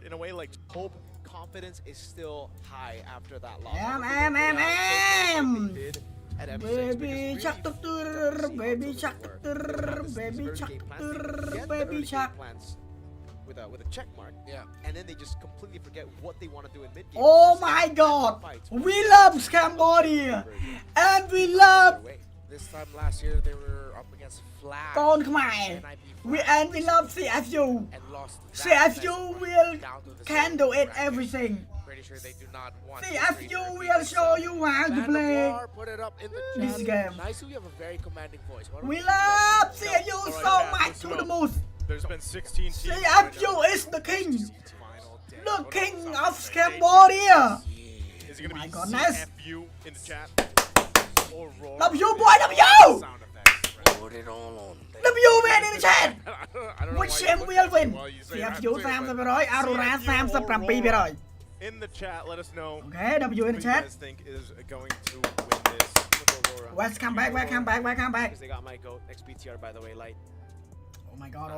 in a way, like hope confidence is still high after that loss. Baby shark, baby shark, baby shark, baby shark. With a check mark, and then they just completely forget what they want to do in mid game. Oh my God, we love Cambodia, and we love. This time last year they were up against Flag. And we love CFU. And lost. CFU will handle it everything. Pretty sure they do not want. CFU will show you how to play put it up in the this game. Nice, you have a very commanding voice. We love CFU so much to the most. There's been 16 teams. CFU is the king of Cambodia. Is it gonna be goodness. CFU in the chat? Or RORA? W boy, W! Put it all on. W man in the chat. I don't know Which why team you will put win? that. Well, you say CFU that too, 30%, RORA CFU or 37%. In the chat, let us know. Okay, W in the who you chat. guys think is going to win this. Welcome back. Because they got my GOAT XBTR, by the way, light. Oh my God.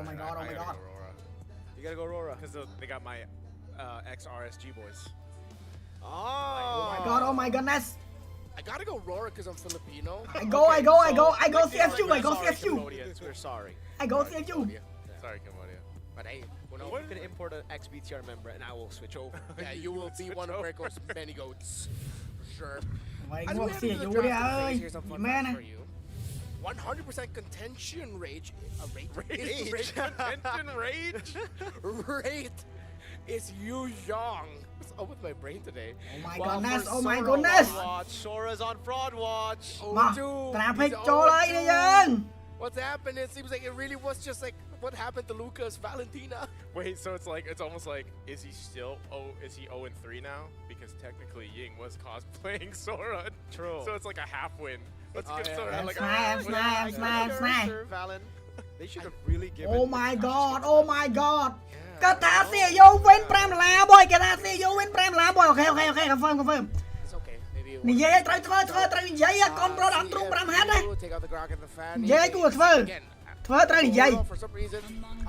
You gotta go RORA. Because they got my ex-RSG boys. Oh my goodness. I gotta go RORA because I'm Filipino. I go CFU. We're sorry. I go CFU. Sorry, Cambodia. But hey, You can import an XBTR member and I will switch over. yeah, you will be one of America's many goats. For sure. Mày As ngon we head xìa into the vô đi draft phase, ơi. here's some fun Mẹ facts này. for you. 100% contention rage. Contention rage? Rate is 𝐖𝐞𝐤. What's up with my brain today? Oh my goodness. Sora's on fraud watch. Mà, tao phải cho lấy đi dân. What's happened? It seems like it really was just like what happened to Lucas Valentina. Wait, so it's almost like, is he 0-3 now? Because technically Ying was cosplaying Sora. True. So it's like a half win. Let's give Sora yeah. like Snap. Valen. They should have really given. Oh my God. Cái thả CFU win $5 boy. Cái thả CFU win $5 boy. Okay, confirm. It's okay. Maybe it និយាយត្រូវធ្វើនិយាយកូនប្រុសដល់ទ្រូង5ហាត់ណា take out the Grok and the fan. និយាយគួរធ្វើត្រូវនិយាយ For some reason,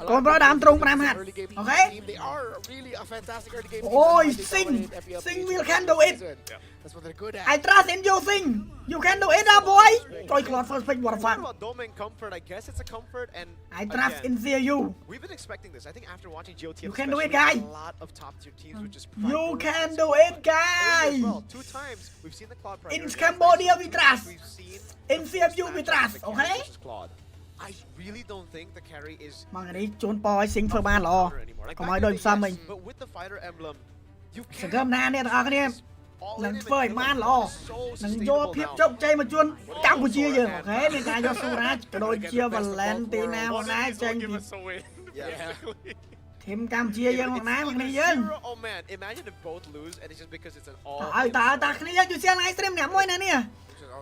កូនប្រុសដើមទ្រូង5ហាត់ early game អូខេ team, they are really a fantastic early game team. អូយ They Sing dominate FPL Sing season. will handle it That's what they're good at. I trust in you Sing you can do it boy ចុយខ្លាត់ first pick what the fuck About Dome and comfort, I guess it's a comfort and I trust in CFU we've been expecting this. I think after watching GOTF, You can do it, especially, guy. a lot of top tier teams would just You can do it guy well. 2 times we've seen the Claude In Predator. Cambodia we trust We've seen In CFU we trust the carry okay versus Claude. I really don't think the carry is មកនេះជូនពរឲ្យ Sing ធ្វើបានល្អ anymore. Like កុំ back ឲ្យ in ដូច the ផ្សំ day, មិញ yes, but with the fighter emblem, you សង្ can ឃឹមណាអ្នកទាំងអស់គ្នា all នឹង in ធ្វើឲ្យបានល្អ so នឹងយក sustainable ភាព now. ជោគជ័យមកជូនកម្ពុជាយើងអូខេមានការយកសូរ៉ាក៏ដូចជា Valentina មកដែរចេញ Give ពី us a win. Yeah. ធីមកម្ពុជាយើងមកដែរមកនេះយើង Oh man, imagine if both lose and it's just because it's an all. ឲ្យតាគ្នាយើងជួយ share live stream អ្នកមួយណានេះ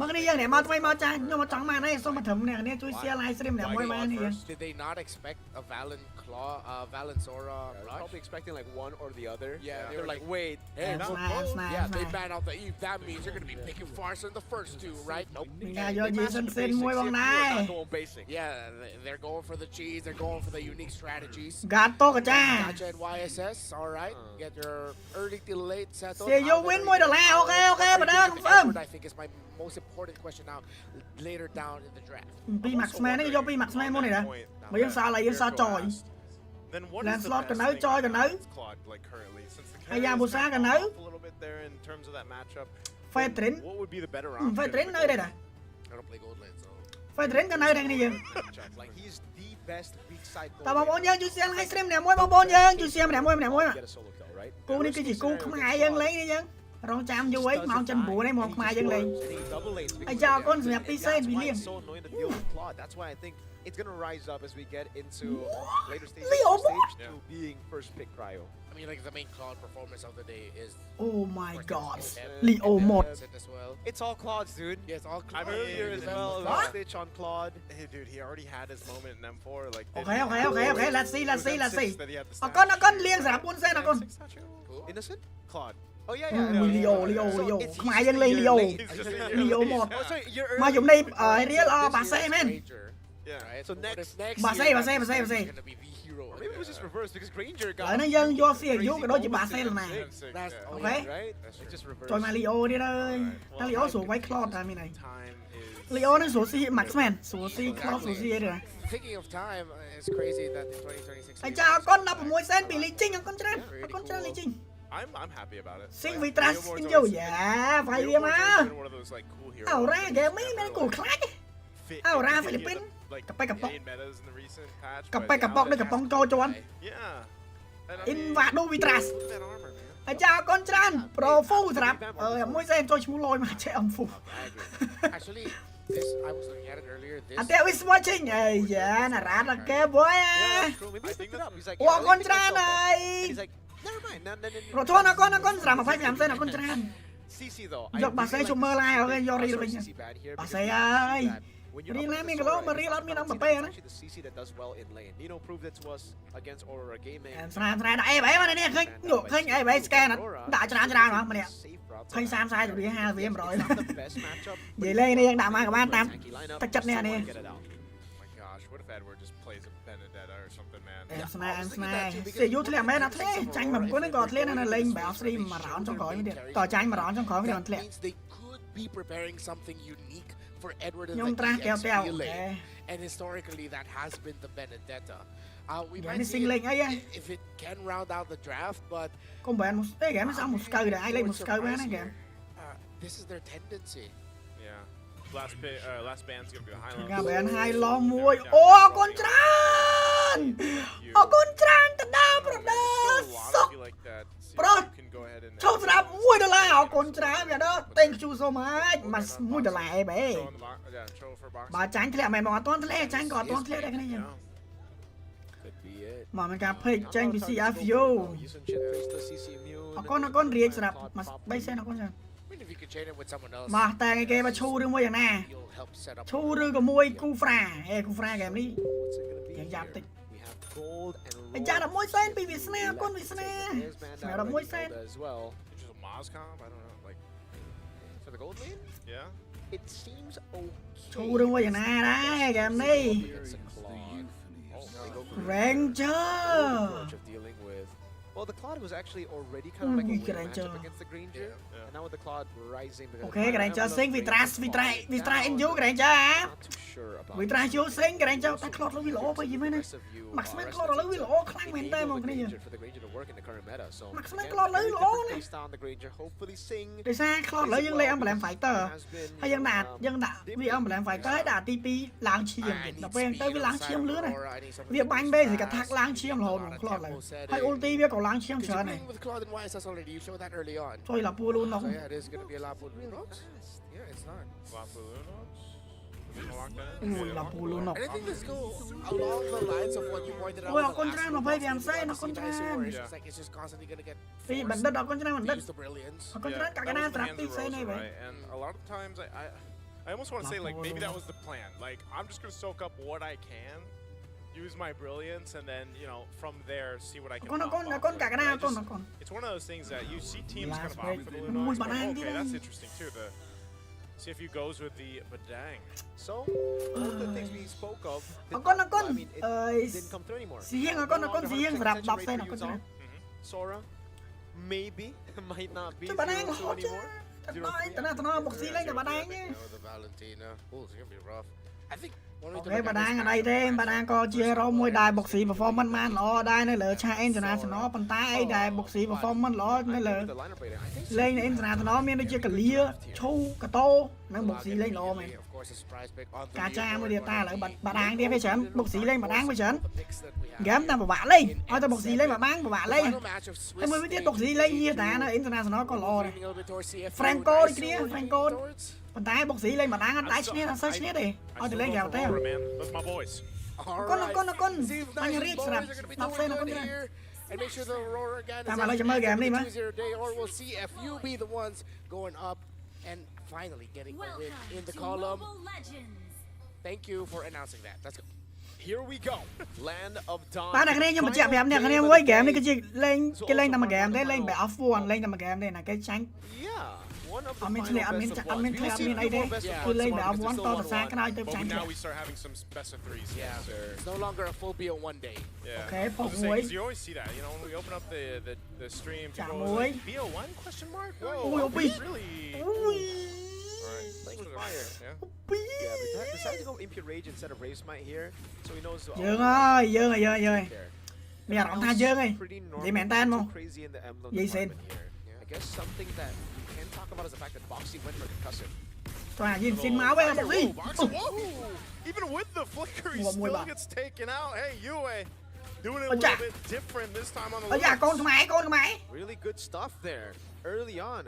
មកនេះយើងអ្នកមកថ្មីមកចាស់ខ្ញុំមកចង់បានហើយសូមមកត្រឹមអ្នកនេះជួយ share live stream អ្នកមួយបាននេះយើង Did they not expect a Valen Sora rush? Probably expecting like one or the other. Yeah, they were like, wait. Hey, That's no, nice, both? nice, Yeah, they nice. ban out the Eve. That means you're gonna be picking Farsa in the first 2, right? Nope. មានការយកយីសិនមួយបងដែរ Not going basic. Yeah, they're going for the cheese. They're going for the unique strategies. កាត់តកាចា Gotcha at YSS. All right, get your early till late settled. CFU win $1 អូខេម្ដង confirm I think is my most important question now. Later down in the draft. ពី Maxman នេះយកពី Maxman មុននេះណាមកយើងសាឡៃយើងសាចយ Then what Lance is the Lord best can know, thing Joy can about know. Claude like currently since the Hay da, carry is Musa kind can of know. off a little bit there in terms of that matchup. Fedrin What would be the better option? Fedrin នៅđây nè I don't play gold lane, so. Fedrin ក៏នៅđâyនេះយើង Like he's the best weak side. តើបងប្អូនយើងជួយ share live stream អ្នកមួយបងប្អូនយើងជួយ share ម្នាក់មួយ Get a solo kill, right? គូនេះគឺជាគូខ្មែរយើងលេងនេះយើងរងចាំយូរហើយម៉ោងចិន9នេះមកខ្មែរយើងលេង I chào con,សម្រាប់ពីសេនវិលៀម so annoying to deal with Claude. That's why I think it's gonna rise up as we get into later stages Leo, of stage 2 being first pick cryo. I mean, like the main Claude performance of the day is. Oh my god Leo หมด as well. It's all Claude's, dude. Yeah, it's all I'm Claude. earlier as well. What? Stitch on Claude. Hey, dude, he already had his moment in M4. Like, Okay let's see It was M6 that he had the អរគុណ stat. លៀងសម្រាប់4សេនអរគុណ M6 not true. Cool. Innocent? Claude. Oh yeah, Leo So it's- ខ្មែរ he's យើងលេង just a Leo year late. He's just a year Leo late. หมด Oh, so you're មក early. យប់នេះរៀលអប៉ាសេមែន Ranger. Yeah. Right. So What if next- next Bà year xây, bà that xây, bà xây, bà is xây. gonna be the hero Or maybe it was just reversed because Granger got. Lại nó dân vô xìa crazy vô cái đó chỉ bà moments xây lần against này. Sig. That's Yeah. oh, Okay. yeah. Right? That's It true. just reversed. Trời mà Leo đi đây. Alright, Ta well, Leo sủa quay Claude ra mi này. Time is. Leo nó sủa xì Maxman, sủa xì Claude sủa xì vậy rồi. Thinking of time, it's crazy that in 2026. Ai chào con đập môi sen bị Lý Trinh con trai Lý Trinh. I'm happy about it. Xin Like, vì ta Leo Moore's xin always- vô dạ phải Leo đi Moore's mà. always been one of those, like, cool heroes Ảo ra that kìa just mấy never, mấy cổ like, khác. fit Ảo ra into any of Philippines. the, like, Cặp bay cặp bóng. main metas in the recent patch, Cặp but bay cặp now bóng đây that cặp has- bóng cho anh. Yeah. And I mean, Invado Vitras. look at that armor, man. អាចារ្យកូនច្រើនប្រូហ្វូសម្រាប់មួយសែនចូលឈ្មោះលយមកចេះអំហ្វូ I agree. Actually, this I was looking at it earlier. This អត់ទេ is watching អីយ៉ាណារ៉ាត់គេបុយ Yeah, true. Maybe he I think picked it up. He's like, អូ yeah, កូន let me ច្រើន pick ហើ myself យ up. And he's like, never mind. No. រត់ធនអកូនស្រាប់25សែនអកូនច្រើន CC though.យកបាសែជុំមើលហើយអូខេយករីលវិញ CC bad here បា because សែ we ហើ see យ that when you're រី up ណា against មាន the គីឡូ Sora, មករីលអត់មានអំ it's ប៉េ actually ណា the CC that does well in lane. Nino proved it to us against RORA gaming. ស្រាដាក់អីបែបនេះឃើញឃើញអីបែប scan ដាក់ច្រើនហ្មងម្នាក់ Safe route to ឃើញ that. 30 40 50វា100 It's not the best matchup. និយាយលេងនេះយើងដាក់មកក៏បានតាម Tanky lineup, ទឹកចិត្តនេះ still នេះ wanna get it out. Oh my gosh, what if Edward just plays a Benedetta or something, man? អែស្នាសេយូធ្លាក់មែនអត់ធ្លាក់ចាញ់មកអង្គនេះក៏ធ្លាក់នៅលេងបែបស្រីមួយរ៉ោនចុងក្រោយនេះទៀតតចាញ់មួយរ៉ោនចុងក្រោយនេះមិនធ្លាក់ means they could be preparing something unique for Edward and ខ្ញុំ the ត្រាស់កែវ EX តែវ relay. And historically, that has been the Benedetta. We យ៉ាង might នេះ see ស៊ីងលេងអី if it can round out the draft, but កុំបែនទេហ្គេមស្អមមួយស្កើដែរឯងលេងមួយស្កើមែនណាហ្គេម this is their tendency. Yeah. Last band's gonna be a high កា low. បែនហើយឡោមួយអូអរគុណច្រើនអរគុណច្រើនទៅដល់ប្រដៅ សុក like that. See Bro. if you can go ahead and ចូលស្រាប់$1អរគុណច្រើនវាដល់ thank you so much មក$1អីបែ throw in the box. Yeah, throw for box. បើចាញ់ធ្លាក់មែនមកអត់ទាន់ធ្លាក់ចាញ់ក៏អត់ទាន់ធ្លាក់ដែរគ្នាយើង Yeah. Could be it. មកមានការភ័យចាញ់ពី CFU Yusun Chin plays the CC immune. អរគុណរៀបស្រាប់មក3សែនអរគុណច្រើន I mean, if you could chain it with someone else, មកតែគេមកឈូឬមួយយ៉ាងណា you'll help set up. ឈូឬក៏មួយគូហ្វ្រាគូហ្វ្រាហ្គេមនេះ What's it gonna be? Yang jam here? tik. We have gold and អាចារ្យ11សែនពីវាសនាអរគុណវាសនា There's man Mẹ down đập mũi already sen. gold as well. It's just a Moz comp? I don't know. Like, For the gold lane, yeah. it seems okay. ឈូឬមួយយ៉ាងណាដែរហ្គេមនេះ It's a clog. They go for the Ranger approach of dealing with. Well, the Claude was actually already kind of like a Ui, win cái này matchup chờ. against the Granger, Yeah. and now with the Claude rising because អូ of ខេ the កន្លែង Claude, ចោ level សិង of វីត្រាស Granger វីត្រា falling វីត្រា down. អិនយូកន្លែងចោ Not too sure about វីត្រាយូសិងកន្លែងចោតែខ្លត់លើវាល្អពេកយីមែនណា rest of you, Maxman rest Claude of the ឥឡូវវា team ល្អខ្លាំងមែនតើ enable មក the គ្នា Granger for the Granger to work in the current meta. So Maxman again, Claude very ឥឡូវល្អ different ណា face down the Granger. Hopefully Sing ដោយសារខ្លត់ឥឡូវយើងលេង Emblem Fighter has been ហើយយើងដាក់វា Emblem Fighter ហើយដាក់ទី2ឡើងឈាម I ទៀត need ដល់ពេលទៅ speed វាឡើង outside ឈាម of លឿនណា Aurora. I need someone វា to បាញ់ push បេសិក fast. ថាក់ឡើងឈាមរហូត Not a ខ្លត់ឡើយ tempo setting. ហើយ ulti វាក៏ឡើងឈាម Because ច្រើន you're ដែរ playing with Claude and YSS already. You showed that early on. ជួយឡាពូលូននោះ So yeah, it is going to be a lot of Lunox. Yeah, it's not. Lapulunos? Gonna lock that អូ in? យឡាពូលូននោះ And I think this go along the lines of what you pointed out. Ôi, with ông con the trai last mà two bay boss về làm games sao, we nó got con to see Daiso, trai. where it's Yeah. just like it's just constantly going to get ពីបណ្ forced ឌិតអរគុណច្រើនបណ្ឌិត to use the brilliance. អរគុណ Yeah, ច្រើនកាល that ណា was the ត្រាប់ hands ទី of ផ្សេងនេះ Rosa, វិញ right? And a lot of times I almost want to say like maybe that was the plan. Like I'm just gonna soak up what I can, use my brilliance, and then from there see what I អរ can. គុណអរ pop គុណអរ off គុណ with, កាល right? ណាអ I រគុណ just- អរគុណ It's one of those things that you see teams Last kind of break. opt for the Ui, Lunox. bạn Like, ăn okay, đi that's đây. interesting too. See if he goes with the Badang. So, all the things we spoke of, Ở con, I mean, it អើយ didn't come through anymore. សៀងអរគុណ No អរគុណ longer សៀង 100% សម្រាប់ attention 10សេន rate អរ for គុណច្រើន Yuzong. Sora, maybe might not be ជួយបាដាង 0-2 រហូតចា anymore. តំណយតំណបុកស៊ីលេងតែបាដាងទេ No, the Valentina. Oh, it's going to be rough. I think one way អូ to ខេ look បា at ដាង this អត់អីទេបាដាងក៏ជា hero មួយដែលបុកស៊ី performance បានល្អដែរនៅលើឆាក international ប៉ុន្តែអីដែលបុកស៊ី performance ល្អនៅលើ The lineup rating, I think លេងនៅ international មានដូចជាកាលាឈូកតោនិងបុកស៊ីលេងល្អមែន Of course, a surprise pick on the ការចា leaderboard, មួយទៀតតាឥ but ឡូវ the បាដាងទៀតវាច្រើនបុកស៊ីលេងបាដាងវាច្រើន the mix that we have ហ្គេមតែ here ពិបាកលេង in ឲ្យតែបុកស៊ីលេងបាដាងពិបាកលេង Final match of ហើយ Swiss មួយទៀត State បុកស៊ីលេងហៀតានៅ international ក៏ល្អដែរ leaning a little bit towards CFU, Franco Daiso đi kia, leaning Franco. towards. ប៉ុន្តែបុកស៊ីលេងបាដាងអត់ដាច់ឈ្នះអត់សូវឈ្នះទេឲ្យ I តែ still លេង go ក្រៅ for ទេ Aurora, man. That's my boys. con, Alright. con, con. See if Anh Daiso Rick boys srap. are gonna be Lọc doing xe nó good con ra. here. And make sure the Aurora again is Tama, at lo the cho mơ end game of đi the mà. 2-0 day, or will CFU be the ones going up and finally getting a win in the column. Thank you for announcing that. Let's go. here we go. Land of Dawn. បាទអ្នកគ្នាខ្ញុំបញ្ជាក់ប្រាប់អ្នកគ្នាមួយហ្គេមនេះគឺជាលេងគេលេងតែមួយហ្គេមទេលេងបែ off one លេងតែមួយហ្គេមទេណាគេចាញ់ Yeah. one of the admin final ធ្លាក់ admin best ចា of ones. admin We ធ្លាក់ see admin អី two ទេ more best of គឺ ones លេងតែ tomorrow អវ because ត it's ត still សា 1-1. ក្រោយទៅ But ចាញ់ now we start having some best of threes. Yeah, Yes, sir. It's no longer a full BO one day. Yeah. Okay, I was gonna say, Pogboy. 'cause you always see that, you know, when we open up the stream, Chạm people are muối. like, BO1 question mark? Ui, Whoa, Opi. he's really. អូយ Alright, Playing with fire. Yeah. Yeah, but decided to go Impure Rage instead of Brave Smite here, so he knows. យើងហើយយើងហើយយើងហើយ there. មានអារម្មណ៍ថាយើងហើយ Pretty និយាយមែនតើ normal, មក too crazy in the emblem និយាយសិន department here. I guess something that you can talk about is the fact that Boxy went for concussive. តោះយីស៊ីនមកវិញមកស៊ី Whoa, Boxer, whoa! Even with the flicker, he Muối still bà. gets taken out. Hey, Yue, doing it a Ôi chà. little bit different this time on the អូយ៉ាកូន Lunox. ខ្មែរកូនខ្មែរ Really good stuff there early on.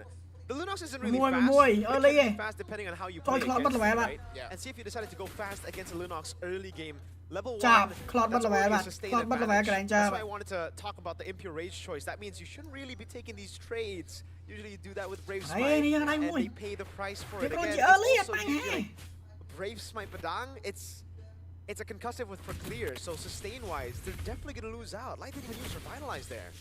The Lunox isn't really Muối, fast. muối, but it early can be eh. fast depending on how you Thôi, play Cloud against bắt it, là right? Yeah. And see if you decided to go fast against the Lunox early game. Level 1, Chà, Cloud bắt that's là already bà. a sustained Cloud bắt là bà, advantage. cái này cha That's bà. why I wanted to talk about the Impure Rage choice. That means you shouldn't really be taking these trades. Usually you do that with Brave Đấy, Smite, đi ra đây and muối. they pay the price for Cái it con again. chị It's early also bạn usually hè. like Brave Smite Padang, it's a concussive with for clear, so sustain-wise, they're definitely going to lose out. Light didn't even use Revitalize there.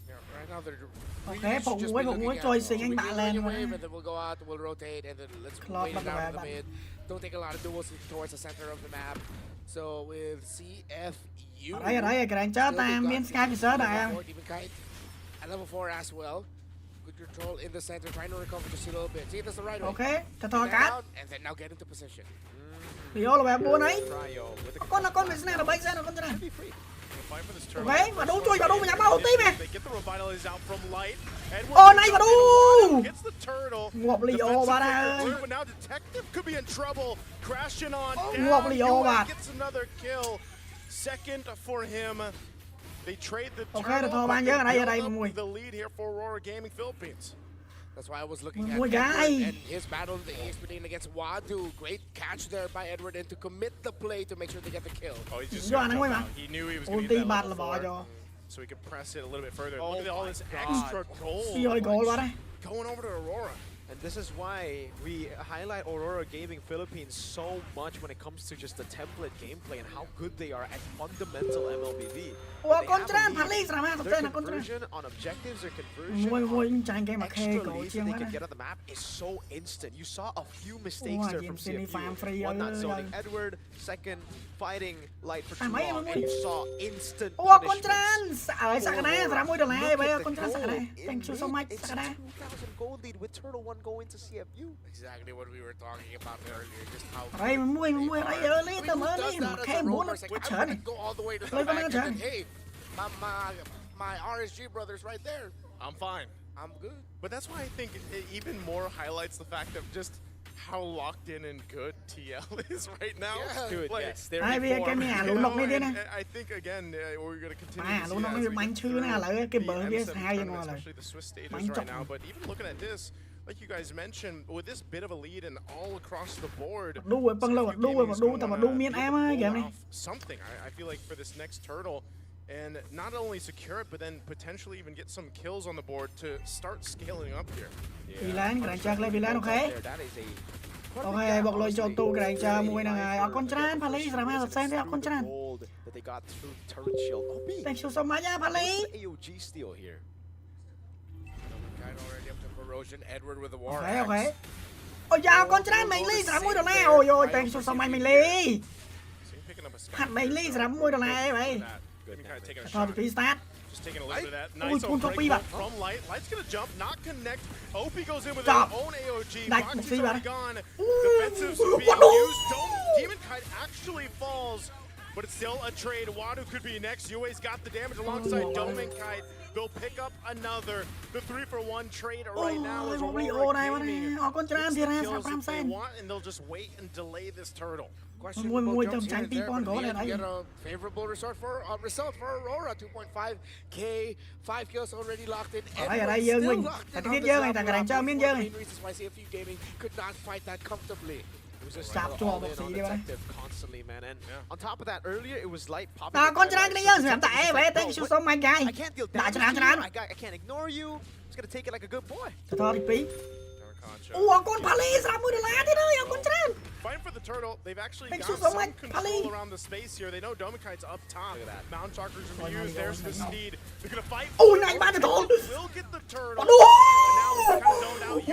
Yeah, right now they're Okay, really phục just muối, be phục looking muối, at, trôi should xinh anh we bạ do lên any mà. wave, and then we'll go out, we'll rotate, and then let's Cloud wait bắt it là out bà in the bạn. mid. Don't take a lot of duels towards the center of the map. So with CFU, ở đây cái này chơi ta miên sky thì sớ đại level 4, even Kite at level 4 as well. Good control in the center, trying to recover just a little bit. See if that's the right way. ok ta to Back cát out, and then now get into position. đi ô là bà buồn ấy Cryo with the con bị snap là bay ra nó con ra Should be free. Gonna fight for this ok turtle. mà đúng chui vào đúng mà nhắm bao tí mẹ They get the Revitalize out from Light. Ô, này mà đu! Gets the turtle. Ngọc Leo Defensive bà flicker ơi. blue, but now Detective could be in trouble. Crashing on Ngọc down. Leo Yue bà. gets another kill. Second for him. They trade the Ok, turtle, được thôi, but bạn they nhớ ở đây, build up mùi. the lead here for RORA Gaming Philippines. That's why I was looking at Mùi Edward gai. and his battle in the ESPN against Wadu. Great catch there by Edward and to commit the play to make sure they get the kill. Oh, he's just Doan gonna anh jump ơi mà. out. He knew he was going to ulti get bạt that là level bỏ 4, cho so he could press it a little bit further. Oh Look at all my this God. extra gold siêu goal vào đây going over to Aurora. And this is why we highlight Aurora Gaming Philippines so much when it comes to just the template gameplay and how good they are at fundamental MLBV. ủa They con have a trán lead. thằng Lee làm sao Their tên là con trán conversion on objectives, their conversion mùi on mùi trái game mà extra khe cổ leads chiên that they quá can đây get on the map is so instant. You saw a few mistakes Ủa, there Jim from xin đi farm CFU. free One not ơi. zoning Edward, second fighting Light for À, too mấy em long, mới and muốn- you saw instant ủa con punishments. trán ở sao cái này làm mùi đồ lại Look bây at giờ the con trán sao cái goal này in thank you so mid. much It's sao cái này 2,000 gold lead with Turtle 1 going to CFU. Exactly what we were talking about earlier. Just how ở đây mùi ở đây ở đây tao mới đi mà khe muốn nó Like, bắt I'm chở gonna này go all the way to the Lấy con back nó and then, chơi. hey, my RSG brothers right there. I'm fine. I'm good. But that's why I think it even more highlights the fact of just how locked in and good TL is right now. Yeah. Dude, Like, yes, they're ai in bây giờ cái form. mẹ you lũ lục know, đi đi and nè I think again we're going to continue à to lũ see lục that đi as we bánh get chư through nè lại cái the bờ kia M7 hai tournament, ngồi lại especially the Swiss stages Bánh right chọc. now. But even looking at this, like you guys mentioned, with this bit of a lead and all across the board, đu rồi băng lâu CFU đu rồi Gaming's đu gonna tao mà wanna đu miên be able em to ơi pull game này off something. I feel like for this next turtle, and not only secure it, but then potentially even get some kills on the board to start scaling up here. vì lán cái này chơi lên vì lán ok There, that is a ok bọc lôi cho tu cái này chơi mùi này ở con trán phải lấy làm sao xem đi ở con trán gold that they got through turret shield. OP. thank you so much nha phải lấy What's the AOG steal here? Kind already up to corrosion. Edward with the war ok axe. ok ôi da con trán mày lấy làm mùi đồ này ôi ôi thank you so much mày lấy So you're picking up a hạt mày lấy làm mùi đồ này vậy that. Maybe kind of taking a thôi shot. thì start Just taking a little bit of that. Ui, Nice phun old cho break Phi bạn. from Light. Light's gonna jump, not connect. OP goes in with Chọc. his own AOG. Đánh Boxy's một Phi bạn. already gone. Ui, Defensives being Wadu. used. Demon Kite actually falls, but it's still a trade. Wadu could be next. Yue's got the damage alongside Ôi. Demon Kite. They'll pick up another. The 3-for-1 trade right now ôi is một Leo Aurora này mà Gaming. ở con trán Gets thì the ra kills sao that they xem want, and they'll just wait and delay this turtle. Questionable Mùi jumps trong here tránh and tí there, con but gỗ in the này end, đấy. get a favorable result for Aurora. 2.5k, 5 kills already locked in. Ở đây Edward dương still mình. locked in Tại on cái the dương này, top tại cái đánh lap. chơi One miên of dương the này. main reasons why CFU Gaming could not fight that comfortably. It was just Chọc all cho in một on xí đi bạn. Detective constantly, man. And Yeah. on top of that, earlier it was Light popping. à the con trán cái highlights, này so nhớ Detective tại was vậy like, thank "No, you what? so much guys I can't deal Đại damage trán to trán you. I can't ignore you. I'm just gonna take it like a good boy. thôi thì phí Concha. ủa con Pali làm mùi đồ lá thế thôi ở con trán Fighting for the turtle, they've actually Thanks got so some much, control Pali. around the space here. They know Domikite's up top. Look at that. Mound Chakras are Ôi, going to này use. rồi, There's the này rồi. Steed. They're going to fight. Ôi, này, ba thằng thốn. Will get the turtle. Ôi. And now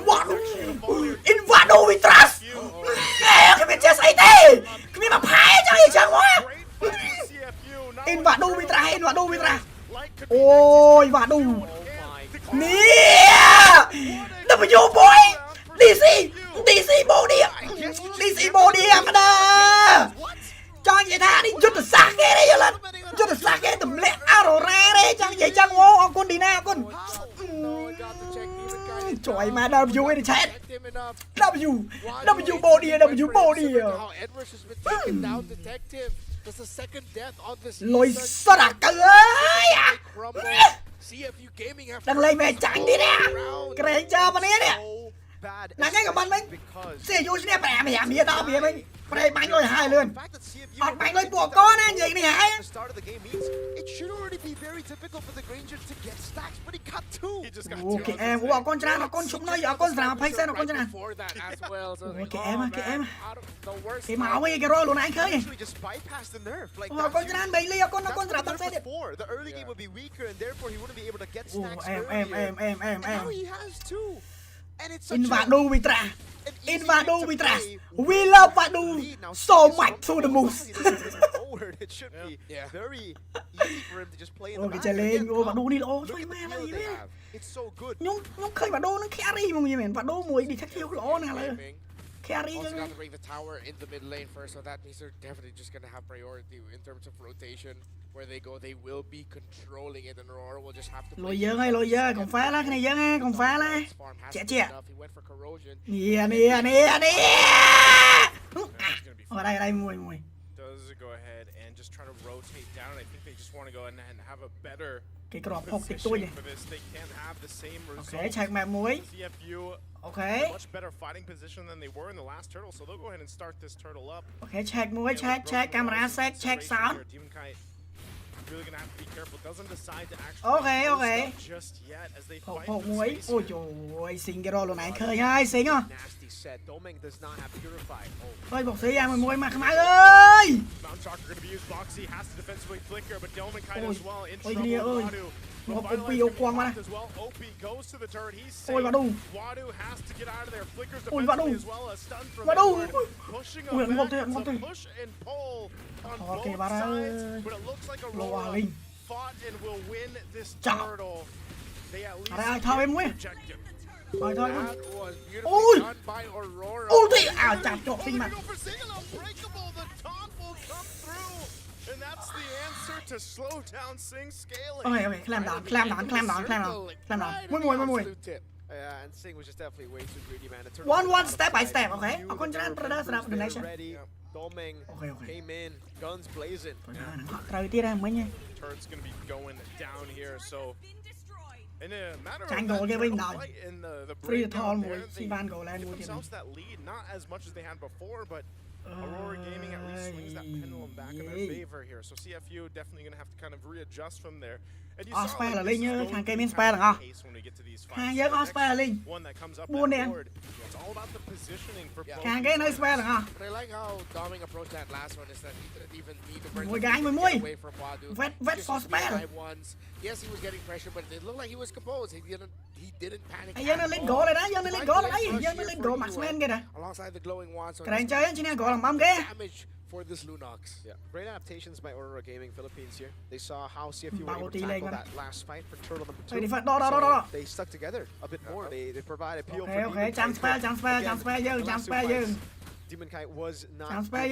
What? Invado we trust. เขาเป็นเจสไอเต้เขามีมาพายจังอีกจังวะ Invado we try Invado we try โอ้ย Invado เนี่ย W boy DC โบเดียกันนะจังยี่ท่านี่ยุดสักแกได้ยังล่ะยุดสักแกตุ่มเละอารอราได้จังยี่จังโง่เอาคนดีนะเอาคนจ่อยมา W ไอ้แชท W โบเดีย ลอยสระเกลือดังเลยแม่จังดิเนี่ยเกรงเจอมันเนี่ยนักแข่งกับมันไหมเสียยูชเนี่ยแปลไม่อยากมีดาวเบียร์ไหมไปบังเลยหายเลยออกไปเลยตัวก้อนนะอย่างนี้หายโอเคเอ็มเอาก้อนชนะเอาก้อนชุบน้อยเอาก้อนสามไพ่เส้นเอาก้อนชนะโอเคเอ็มมาเอาไว้แกรอลุ้นไอ้เคยเอาก้อนชนะไปเลยเอาก้อนสามตั้งเส้นโอ้เอ็มInvado we trust. We love Vadu so much to the moose. It should be very easy for him to just play in the challenge. Oh, Vadu đi lỗ. It's so good. Nhưng khơi Vadu nó carry mà mình Vadu mùi đi thách thiếu lỗ nè là carry. Also got to bring the tower in the mid lane first, so that means they're definitely just gonna have priority in terms of rotation. Where they go, they will be controlling it, and RORA will just have to. Lôi dơ, còn phá lá cái này dơ ha, còn phá lá. Chẹ. Nè. Ở đây mùi. Does go ahead and just try to rotate down. I think they just want to go and have a better. Cái cọp hộc thịt tôi vậy. Okay, check map muối. Okay. Much better fighting position than they were in the last turtle, so they'll go ahead and start this turtle up. Okay, check muối, check camera set, check sound. Really gonna have to be careful. Doesn't decide to actually okay. Just yet as they fight. For muối. Ôi trời, xin cái rồi này khơi hai xin à. Ôi bọc xí ra mày muối mà khmai ơi. Ôi đi ơi. Một OP quăng mà. Ôi vào đu. Ôi vào đu. Ui ngon thế. Ok bà ra lô à linh chả ai thôi em muối thôi ôi thì chặt chọc sinh mặt ok clam down muối and Singh was just definitely way too greedy, man. One step by step, okay? I'll control the nation. Doming came in, guns blazing. Turn's gonna be going down here, so in a matter of fight in the breakdown there, they give themselves that lead, not as much as they had before, but RORA Gaming at least swings that pendulum back in their favor here. So CFU definitely gonna have to kind of readjust from there. Spare là Linh nhá, thằng Game Spare là ngon. Hàng giới có Spare là Linh. Buôn đen. Hàng cái nơi Spare là ngon. Mùi gái mùi mùi. Vết for Spare. Yes, he was getting pressure, but it looked like he was composed. He didn't panic. Dân nó lên gỗ rồi đó, dân nó lên gỗ Maxman kìa nè. Alongside the glowing wands. Cái này chơi á, chỉ nè gỗ làm bom ghê. For this Lunox. Yeah, great adaptations by RORA Gaming Philippines here. They saw how CFU were able to tackle that last fight for turtle number 2. So they stuck together a bit more. They provided appeal for Okay, jump spare dừng. 𝐖𝐞𝐿 was not jump spare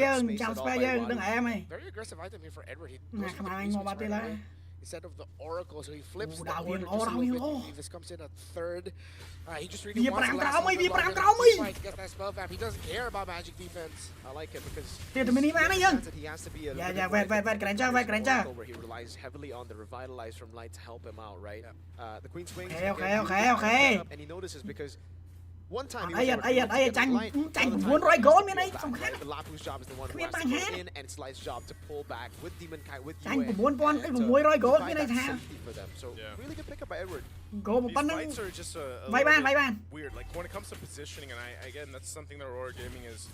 dừng, đừng em mày. Very aggressive item here for Edward. Nè, không ai ngồi bắt đi lại. Instead of the Oracle, so he flips the order order just a little bit. This comes in at third. He just really wants He that spell vamp. He doesn't care about magic defense. I like it because he has to be a where he relies heavily on the revitalize from light to help him out, right? The Queen's Wings. Okay. And he notices because one time Chanh muốn roi gol bên đây không khác. Lapu's job is the one who has to go in, and it's Light's job to pull back with Demon Kite with you. Chanh muốn pon cái muốn roi gol bên đây thà. So really good pickup by Edward. Go một bắn vay ban. Weird, like when it comes to positioning, and again that's something that RORA Gaming is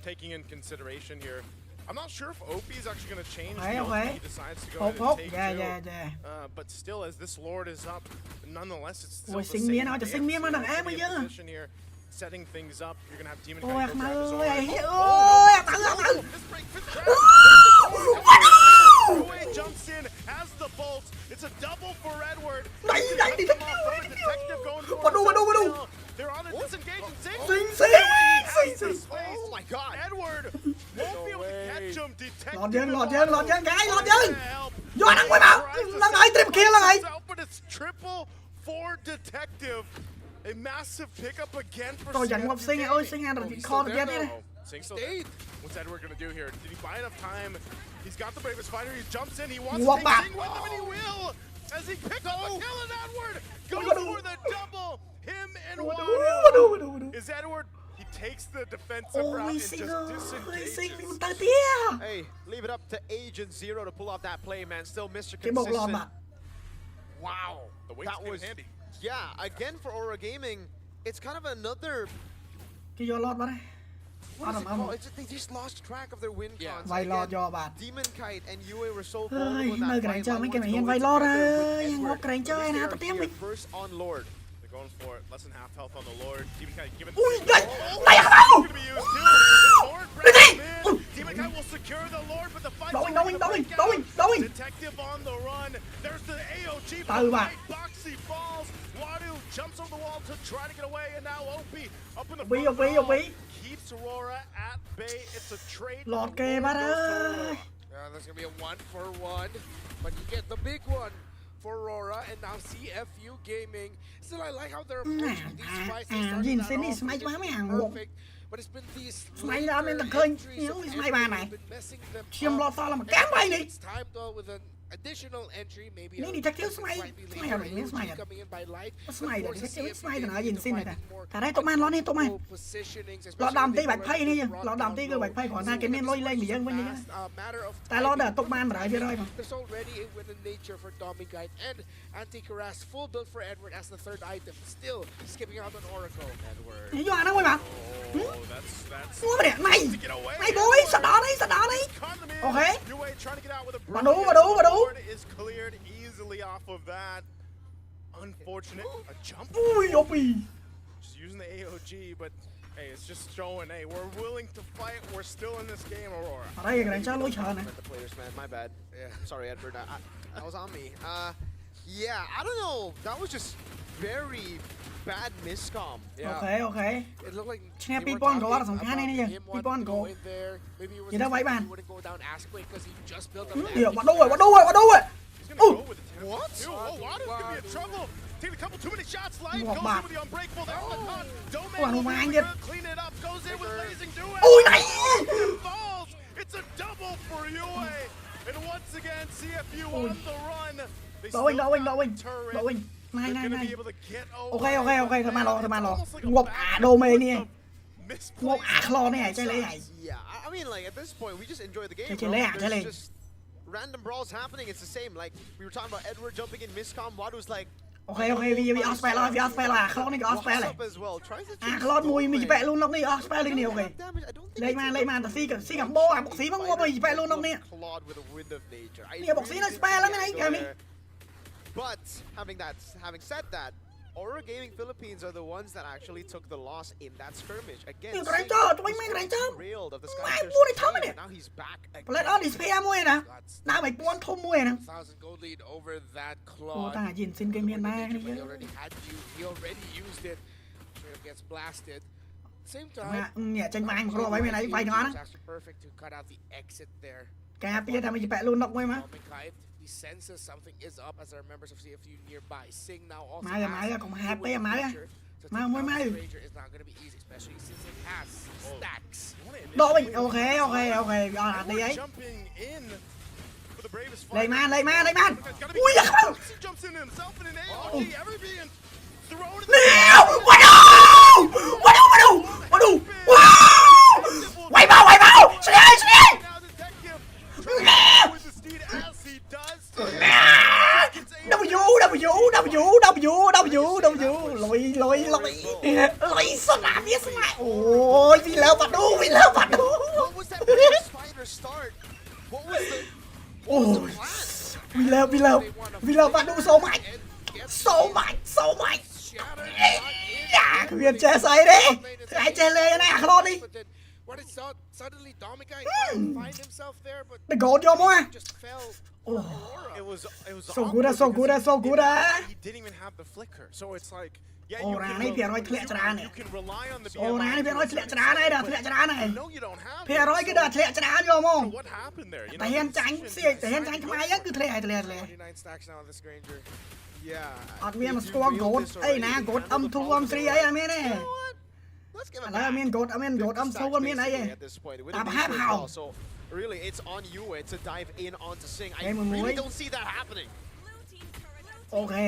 taking in consideration here. I'm not sure if OP is actually going to change Okay, the okay. ult he decides to go ahead and take Yeah. but still, as this Lord is up, nonetheless, it's still Ôi, the xin same miên rồi, xin miên mà đằng em bây in giờ. position here, setting things up. You're going to have Demon Ôi, Knight go mà grab his ơi, own. ôi, tự. Fist break, fist grab. Wow! Way jumps in, has the bolt. It's a double for Edward. Đây, Detective going for Vào đu. it. They're on a disengaging sing. Xin. Oh my god. Edward won't be able to catch him. Detective. Lọt dân, gái, lọt dân. Vô đằng quay bảo. Lần ấy, trip kia lần ấy. But it's triple for Detective. A massive pickup again for Tôi dành một sinh ơi, sinh rồi kho được đi. Sing still there. What's Edward gonna do here? Did he buy enough time? He's got the bravest fighter. He jumps in. He wants to take Sing with him, and he will. As he picks up a kill, and Edward goes for the double. Him and Wadu. Is Edward? He takes the defensive route Ôi, and sinh just ơi, sinh disengages. mình tới tia. Hey, leave it up to Agent Zero to pull off that play, man. Still Mr. Cái bột lọt Consistent. mà. Wow, the weight That came was handy. yeah. Again for Aura Gaming, it's kind of another. Cái vô lọt mà đây. What is it called? It's just, they just lost track of their win cons. Vay And lọt again, cho bạn. Demon Kite and Yue were so Ơi, vulnerable in nơi that cái đánh fight. chơi I mấy want cái to này go hiện with vay lọt together ơi. with Ngọc Edward. cái đánh chơi At nè, least tao they tiếng are mình. here first on Lord. They're going for it. Less than half health on the Lord. Demon Knight giving Ui, the đây, Oh, đây it's không? gonna be used too. Lord grabs him in. Demon Knight will secure the Lord, but the fight's Going. already gonna break out. Going. Detective on the run. There's the AOG. Từ bạn. Boxy falls. Wadu jumps over the wall to try to get away, and now OP up in the OP. front. Keeps Aurora at bay. It's a trade. Lọt kề bạn ơi. There's gonna be a 1-for-1, but you get the big one for Aurora, and now CFU Gaming. Still, I like how they're approaching these fights. They started nhìn out xin đi, off smite just quá mấy hàng một. perfect, but it's been these Smite ra bên later tầng khơi, entries nhớ of cái smite ba này. Edward been messing them Chiêm up. lọt to là một And cám bay đi. It's time though with an additional entry, maybeนี่ a detective slightly smite later rồi, nhớ smite AOG rồi. coming in by light. Smite rồi, Forces detective CFU smite rồi, Gaming nhìn to xin này find kìa. more Thả đây tụi man, lọt đi tụi man. optimal positionings, Lọt especially đầm when tí they bạch phay đi, brought lọt đầm down tí cứ bạch low. phay khỏi So ra cái nên lôi it's lên bị just dân bên fast, a matter of ta lo timing. đỡ tụi man rồi biết rồi. There's already a win in nature for Domingite and Anti-Harass. Full build for Edward as the third item. Still skipping out on Oracle. Edward. Nhớ vô nó quay bạn. Oh, that's Mua nè, này. to get away. Này bối, sao đó đi. Caught him in. Okay. Yue trying to get out with a Vào đủ. Lord is cleared easily off of that. Unfortunate. A jump. Ui, OP. Just using the AOG, but hey, it's just showing, hey, we're willing to fight. We're still in this game, Aurora. Ở đây cái đánh cho lôi chờ này. The players, man. My bad. Yeah. Sorry, Edward. That was on me. Yeah. I don't know. That was just very bad miscom. Yeah. Ok. It looked like Chứ nè, they were Pipon có talking là sòng khá này about nè. him Pipon wanting to có. go in there. Maybe it was Gì đâu his vậy fault bạn? he wouldn't go down as quick because he just built up that Điều, big bắt đu rồi. He's gonna go with the 10. What? Oh, Wadu's gonna be in trouble. Taking a couple too many shots. Light Ngọc goes bạc. in with the unbreakable. There's the con. Ủa, Domain nó will mà be anh able Nhật. to clean it up. Goes in with blazing duet. Ui, này. Falls. It's a double for Yue. And once again, CFU Ui. on the run. They Đổ still win. got turret. Này. They're gonna be able to get Ok, over. thôi mà lo. Almost like a Ngọc back đồ mê nè. misplaced Ngọc lo này, chơi lấy này. Yeah. I mean, like at this point, we just enjoy the game. Chơi Bro. lẹ, chơi lẹ. There's just random brawls happening. It's the same. Like we were talking about Edward jumping in miscom. Wadu's like. Ok, vì Osprey là khlo này, Osprey này. Up as well. Tries to Khlo mùi mình bẹ luôn lúc này, Osprey lên nhiều kìa. Lấy mà ta xí gặp bố à, bọc xí bằng mua mình bẹ luôn lúc này. Nè, bọc xí nó spare lắm cái này kìa mình. But having said that, Aura Gaming Philippines are the ones that actually took the loss in that skirmish against. Điều đánh cho, tụi mình đánh cho. Railed of the Mày Skirmishers. mua đi thăm này. Now he's back again. Lên đó display mua nè. Nào mày buôn thôm mua nè. 1,000 gold lead over that Ủa Claude. ta nhìn xin cái miền này He chứ. already used it. Straight up gets blasted. Same time. Mà nhẹ tranh vàng rồi vậy mày này vay nó. It's actually perfect to cut out the exit there. Cái bia ta mình bẹ luôn đọc mà. Domingite, he senses something is up as there are members of CFU nearby. Sing now also Mai has còn hai the bé win mai. feature, so Mai taking mới out mai. this Ranger is not going to be easy, especially since it has stacks. Đồ mình ok. Rồi đi ấy. Jumping in for the bravest Lấy fighter. man. Ui da không. He jumps in himself in an AOG. Every being thrown in Nèo. Wadu. Wow. Quay vào. Xuống đi. now Detective trying with the steed as he does. W. Lôi sao làm biết sao. Ôi, vì lỡ bắt đu. What was that first fighter start? What was the โอ้ย we love มาดู so muchอย่าเวียนเจใส่ดิไอ้เจเลยนะขอโทษดิ What it saw suddenly Dominicai find himself there, but แต่โกดยอมมั้ย just fell. It was so good awkward so good because he didn't even have the flicker, so it's like yeah, you RORA can, này phía rồiធ្លាក់ច្រាន you can rely on the RORA này phía rồiធ្លាក់ច្រានហើយដល់ធ្លាក់ច្រានហើយ No, you don't have ភាគរយគឺដល់ធ្លាក់ច្រានយកមក what happened there, you តែ know. ហ៊ានចាញ់សៀកតែហ៊ានចាញ់ខ្មែរហ្នឹងគឺធ្លាក់ហើយធ្លាក់ 29 stacks now on this Granger. Yeah. អត់មានមកស្គាល់ gold អីណា gold M2 M3 អីអត់មានទេ Let's give ឥ him ឡូវ back. មាន gold មាន gold M2 អត់មានអីទេ At this point, with Ah, the perhaps boost as how? well, so really it's on you to dive in onto Sing. I Hey, Mumuy. really don't see that happening. អូខេ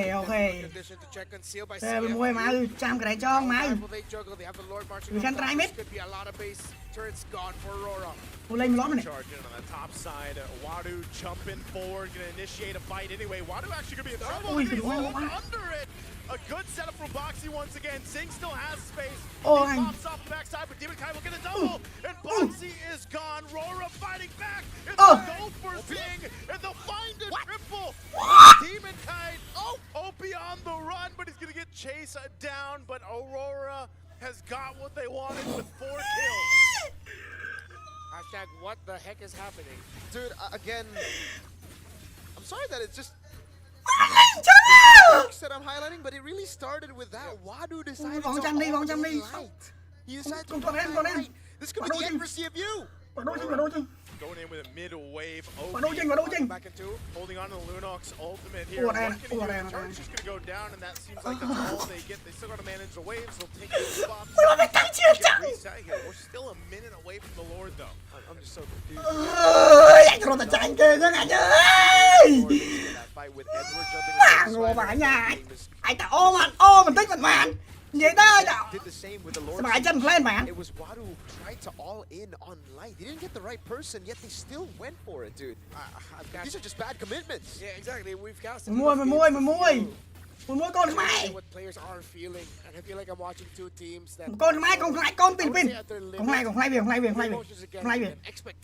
Condition to check and seal by តែមួយមកចាំកន្លែងចងមក Will they juggle? They have the Lord marching. We can on try top. mid. This could be a lot of base turrets gone for Aurora. ពូលេងម្លោះនេះ Charge in on the top side. Wadu jumping forward, gonna initiate a fight anyway. Wadu actually gonna be in trouble. Ui, He's wow, rolled wow. under it. A good setup from Boxy once again. Sing still has space. Oh, He and- pops off the backside, but Demon Kai will get a double. And Boxy is gone. RORA fighting back. And Oh. they go for Sing. And they'll find a triple. Demon Kai, OP on the run, but he's gonna get chased down. But Aurora has got what they wanted with 4 kills. Hashtag what the heck is happening? Dude, again, I'm sorry that it's just ចា perks that I'm highlighting, but it really started with that. Wadu decided Vòng to trăm đi, all vòng trăm in đi. light. He decided to Con go em, con em. light. This could be Vào the đâu end chứ? for CFU. បើដូច Going in with a mid-wave Vào đâu chứ? Back into. holding on to the Lunox ultimate here. What What an- can he what do? an- The turn's just gonna go down, and that seems like that's all they get. They still gotta manage the waves. They'll take those spots. មិនមកតាំងជាចាំ Reset here. We're still a minute away from the Lord, though. I'm just so confused. អើយអាចរត់តែចាញ់គេហ្នឹងអញអើយ That fight with Edward jumping បា across ង the បា spider. ញ់អាចតែអូបន្តិចមិនបាននិយាយដែរ Did the same with the Lord. ស្បាយចិត្ត plan បាន It was Wadu who tried to all in on light. They didn't get the right person, yet they still went for it, dude. These are just bad commitments. Yeah, exactly. We've cast មួយកូនខ្មែរ what players are feeling, and I feel like I'm watching two teams that កូនខ្មែរកូនខ្លាចកូនពីលីពីនកូនខ្លាចវា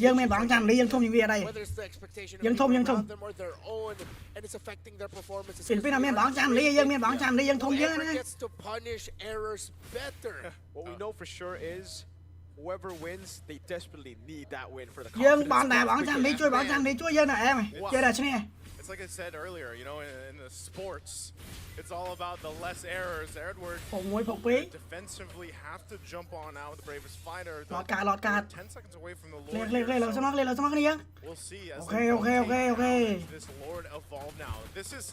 យើងមានបងចាំលីយើងធំជាងវាដែរ whether it's the expectation of Dân people thum. around them or their own, and it's affecting their performances. ពីលីពីនអត់មានបងចាំលីយើងមានបងចាំលីយើងធំជាង Whoever ណា gets to punish errors better. What we know for sure is whoever wins, they desperately need that win for the យើង confidence. បងតែបងចាំលីជួយបងចាំលីជួយយើងណាអែមចេះតែឈ្នះ It's like I said earlier, you know, in the sports, it's all about the less errors. Edward 6 defensively have to jump on out with the bravest fighter. 6 លត់កាត់ 10 seconds away from the លេ Lord. លេលេស្មោះគ្នា We'll see as Okay, they okay, take okay, down okay. this Lord evolve now. This is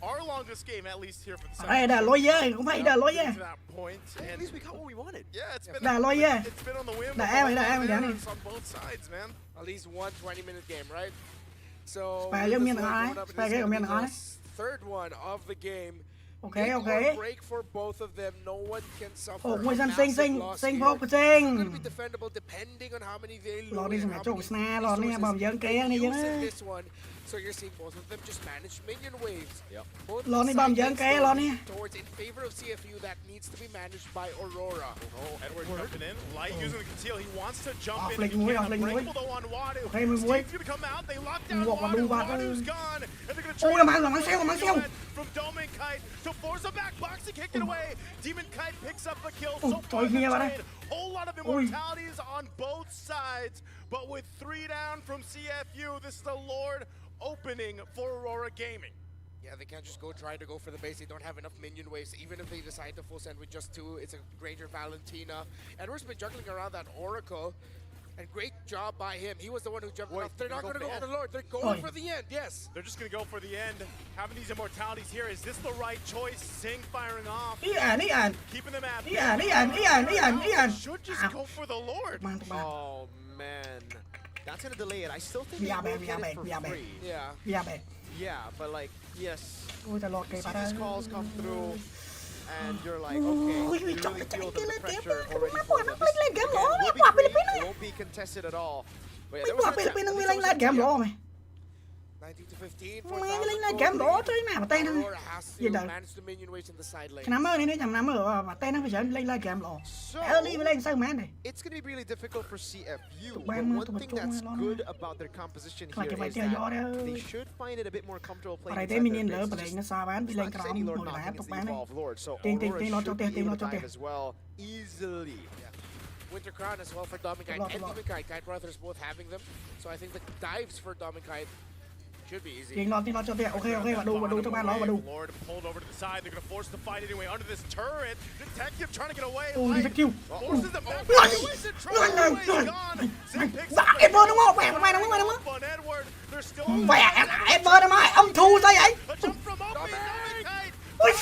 our longest game, at least here for the អេដែរលុយយើកុំភ័យដែរលុយយើ Getting to that point, At and least we got what we wanted. yeah, it's been Nah, lawyer. it's been on the whim. Nah, of em, both em, errors on both sides, man. At least one 20-minute game, right? So Phải with cái this miền one Thái, coming up, it phải is cái gonna miền be Thái. the third one of the game. អូខេ Make អូខេ or break for both of them. No one can suffer. អូមួយសិន Massive សេង loss សេង here. ផុកសេង It's gonna be defendable depending on how many they lose. ឡនេះ and សម្រាប់ how ចូល many ស្នាឡនេះបើយើងគេនេះយើង resources this one. So you're seeing both of them just manage minion waves. Yep. Both Lo này bầm dân cái, lo này. towards in favor of CFU that needs to be managed by Aurora. Oh, Edward jumping in. Light using the conceal. He wants to jump Off in. lane He mũi, can't. off lane mũi. Unbreakable though on Wadu. Okay, mình mũi. Steve's gonna come out. They lock down Buộc vào Wadu. đu vào Wadu's thôi. gone. And they're gonna Ôi, try làm ăn xeo. from Demon Kite to force a back box to kick it away. Demon Kite picks up the kill. Ôi, So trời far in the nghe vào đây. trade. Whole lot of immortalities on both sides. But with 3 down from CFU, this is the Lord opening for Aurora Gaming. Yeah, they can't just try to go for the base. They don't have enough minion waves. Even if they decide to full send with just 2, it's a Granger Valentina. Edward's been juggling around that Oracle. And great job by him. He was the one who jumped Wait, off. They're not they're going to go going for for the Lord. They're going Oi. for the end, yes. They're just gonna go for the end. Having these immortalities here. Is this the right choice? Sing firing off. នេះអាន Keeping them at នេះអាន Should just go for the Lord. បាន Oh man, that's gonna delay it. I still think We they are will back, we get are it back, for we are back. free. Yeah. វាបែ Yeah, but like yes, អូតែឡតគេ see បាត់ហើយ these calls come through, and you're like, okay, Ui, you chọc really cái feel kia the lên game pressure mà, already không for có them. nó lên game lỗ, will nó be quả free, Philippines it won't be contested at all. But yeah, មិន there បា was ក់ an ពីលីពី attack. នឹង I វា think ឡើង there was ឡា an តហ្គេម attack. ឡោមែ Nice 19-15 for ไม่เล่นเกมโหลchơi màเต้น Aurora has Gì to đâu? manage the minion waves in the side lane. ขนาดเมื่อนี้จำน้ำเมื่อว่าเต้นนั่งไปเฉยเล่นเกมโหลนี่ไปเล่นเซิร์ฟแมนเลย It's going to be really difficult for CFU, Tụi but bay mà, one tụi thing bay that's trốn good about their composition Lại here cái bài is theo gió đấy that ơi. they should find it a bit more comfortable playing อะไร inside เต้มินิน their เหลือ base. ไปเล่นซาบ้านไปเล่นกราว Any หม Lord ดแล้ว knocking ตก is บ้าน the เลย evolved Lord, so Ting, ting, Aurora ting, lo cho should tiền, be ting, lo able to cho dive tiền. as well easily. Winter Crown as well for Dominkite Lot, and lot. Dominkite. Kite Brothers both having them. So I think the dives for Dominkite should be easy. จริงรอที่เราจะเตะโอเคมาดูทุกบ้านรอมาดู Lord pulled over to the side. They're gonna force the fight anyway under this turret. Detective trying to get away. โอ้ย Light สกิล forces them back. นั่น Listen, นั่น trying นั่น away. He's gone. Zip picks บ้า up เอ็ดเบิร์ดน้องแหวกทำไมน้อง on Edward. They're still แหวกเอ็ดเบิร์ดทำไมอ้ำทูใส่ไอ้ a jump from Opie. Dominkite. โอ้ย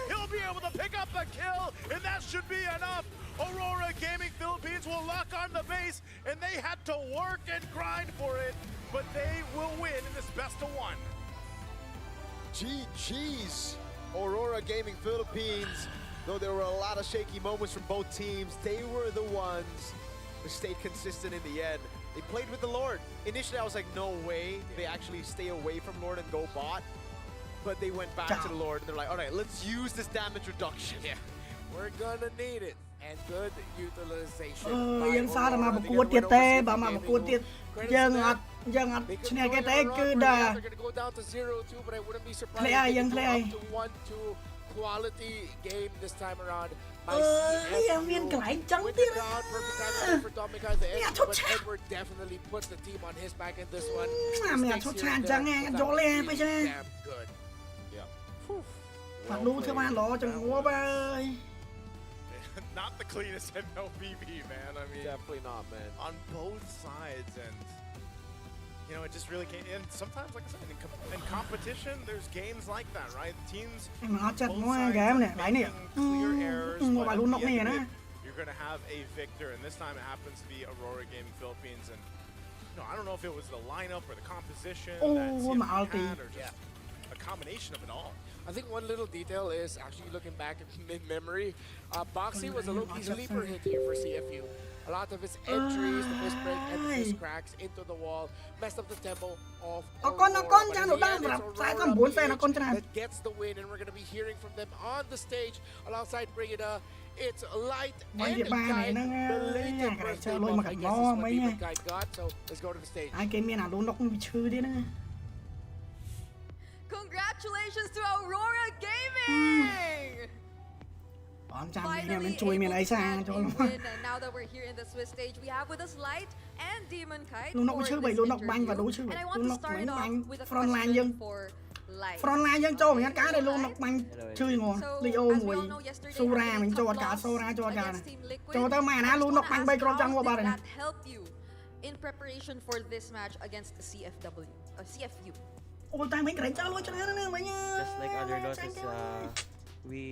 He'll be able to pick up a kill, and that should be enough. Aurora Gaming Philippines will lock on the base, and they had to work and grind for it, but they will win in this best of one. GG's Aurora Gaming Philippines. Though there were a lot of shaky moments from both teams, they were the ones who stayed consistent in the end. They played with the Lord. Initially, I was like, no way they actually stay away from Lord and go bot. But they went back to the Lord, and they're like, all right, let's use this damage reduction. Yeah, we're gonna need it. And good utilization. ยังซามาประกวดเตี้ยเต้บ่มาประกวดเตี้ยยังอัดชนะแกเต้คือด่า They're gonna go down to 0-2, but I wouldn't be surprised Play if ai, they young go play up ai. to 1-2 quality game this time around. ยังเวียนไกลจัง With เตี้ the ย crowd, perfect timing for Dominkite the Yeah, edge, chốt but chát. Edward definitely puts the team on his back in this one. ไม่อยากชดชานจังไงโยเล่ไปใช่ไหม Damn good. ฝักดูเธอมาหรอจังหัวไป Not the cleanest MLBB, man. I mean, Definitely not, man. on both sides, and you know, it just really can't. And sometimes, like I said, in competition, there's games like that, right? Teams, มันเอาจัด both มวย sides แกมเนี่ยไหนเนี่ย making clear errors, ว่า but ลุ้น at นก the นี่ end of นะ it, you're gonna have a victor, and this time it happens to be Aurora Gaming Philippines. And you know, I don't know if it was the lineup or the composition Oh, that mà CFP ulti. had, or just a combination of it all. I think one little detail is actually looking back in memory, Boxy was a low-key sleeper hit here for CFU. A lot of his entries, the misbreak, and the miscracks into the wall messed up the tempo of Aurora. But in the end, it's Aurora that gets the win, and we're going to be hearing from them on the stage alongside Brigida. It's Light and Kite, belated birthday month, I guess is what Demon Kite got. So let's go to the stage. ไอ้เกมเนี่ยนะลุ้นนกมีชื่อดินะ Congratulations to Aurora Gaming! ตอนจำเนี่ย Finally มันจุยมีอะไร able to ซ่า snag จ a อย win, and now that we're here in the Swiss stage, we have with us Light and Demon Kite ลุ้นนก for มีชื่อ this ไปลุ้นนกบัง interview. กับรู้ชื่อ And I ลุ้น want น to กเหมื start อน it บัง off with a ฟรอนไลน์ยัง question for Light. ฟรอนไลน์ยังโจเหมือนกันการได้ลุ้นนกบังชื่องง So, ลีโอ as ม we วย all know, yesterday สู้รา had a มัน tough โจดกา loss สู้ราโจดกา against Team Liquid. โจเตอร์มานะลุ้นนกบัง I ใบ just กรอบ wanna จัง ask, ว่าบ้า how เลย did นะ that help you in preparation for this match against CFU? โอ้ตายไม่เกรงเจ้าลุ้นชนะนะไม่เนี่ย Just like other losses, we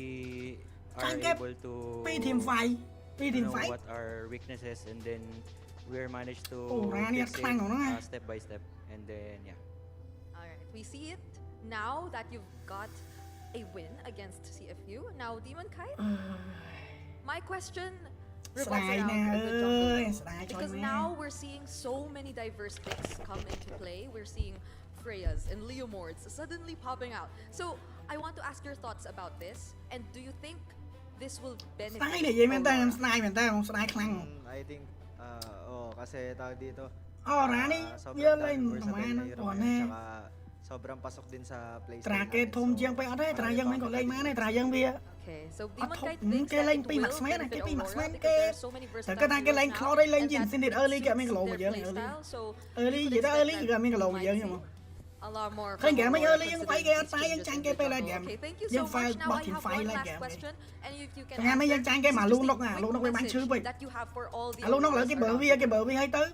are Can't get able to ปีทีมไฟปีทีม know ไฟ what our weaknesses, and then we're managed to Oh, Rani, fix at klang, it, no? step by step, and then All right, we see it now that you've got a win against CFU. Now, Demon Kite, my question สไล revolves ด์นะ around เอ the jungle ้ย lane. สไลด์จอย Because แม่ now we're seeing so many diverse picks come into play. We're seeing Freyas and Leomords suddenly popping out. So I want to ask your thoughts about this. And do you think this will ส benefit ไลด์เนี่ยยังไม่ได้ Aurora? สไลด์เหมือนกันสไลด์ครั้ง I think, kasi tawag dito, อ๋อร้านนี้เยอะเลยทำไมนะก่อนแน่ tsaka sobrang pasok din sa play ตรา style เกตทมเจียงไปเอาได้ตรายังไม่ก่อนเลยมาในตรายังเบียร์ Okay, so At Demon home, Kite thinks kaya that lang it pi will Max Man, benefit kaya pi Max Aurora Man, because kaya- there are so many versatile Tagka na kaya lang heroes Claude now, lang and dyan, that sinit early kaya may suits kalaw their dyan, play early. style. So Early, you could kita expect early that juga may we kalaw might dyan see yung a lot more Kaya from nga, may Aurora early yung considering fight, kaya these tayo yung changes chan in kaya the pala jungle. dyan. Okay, thank you Yung so fight, much. Now I bottom have fight one like last dyan, question, and if you can Kaya may answer, yung chan kaya this is malung just nok a nga, quick lung nok may bang message chư bịch. that you have for all the ลุงน้องเหลือ Auroras กี่เบอร์ around วี the กี่เบอร์วีให้ตื้อ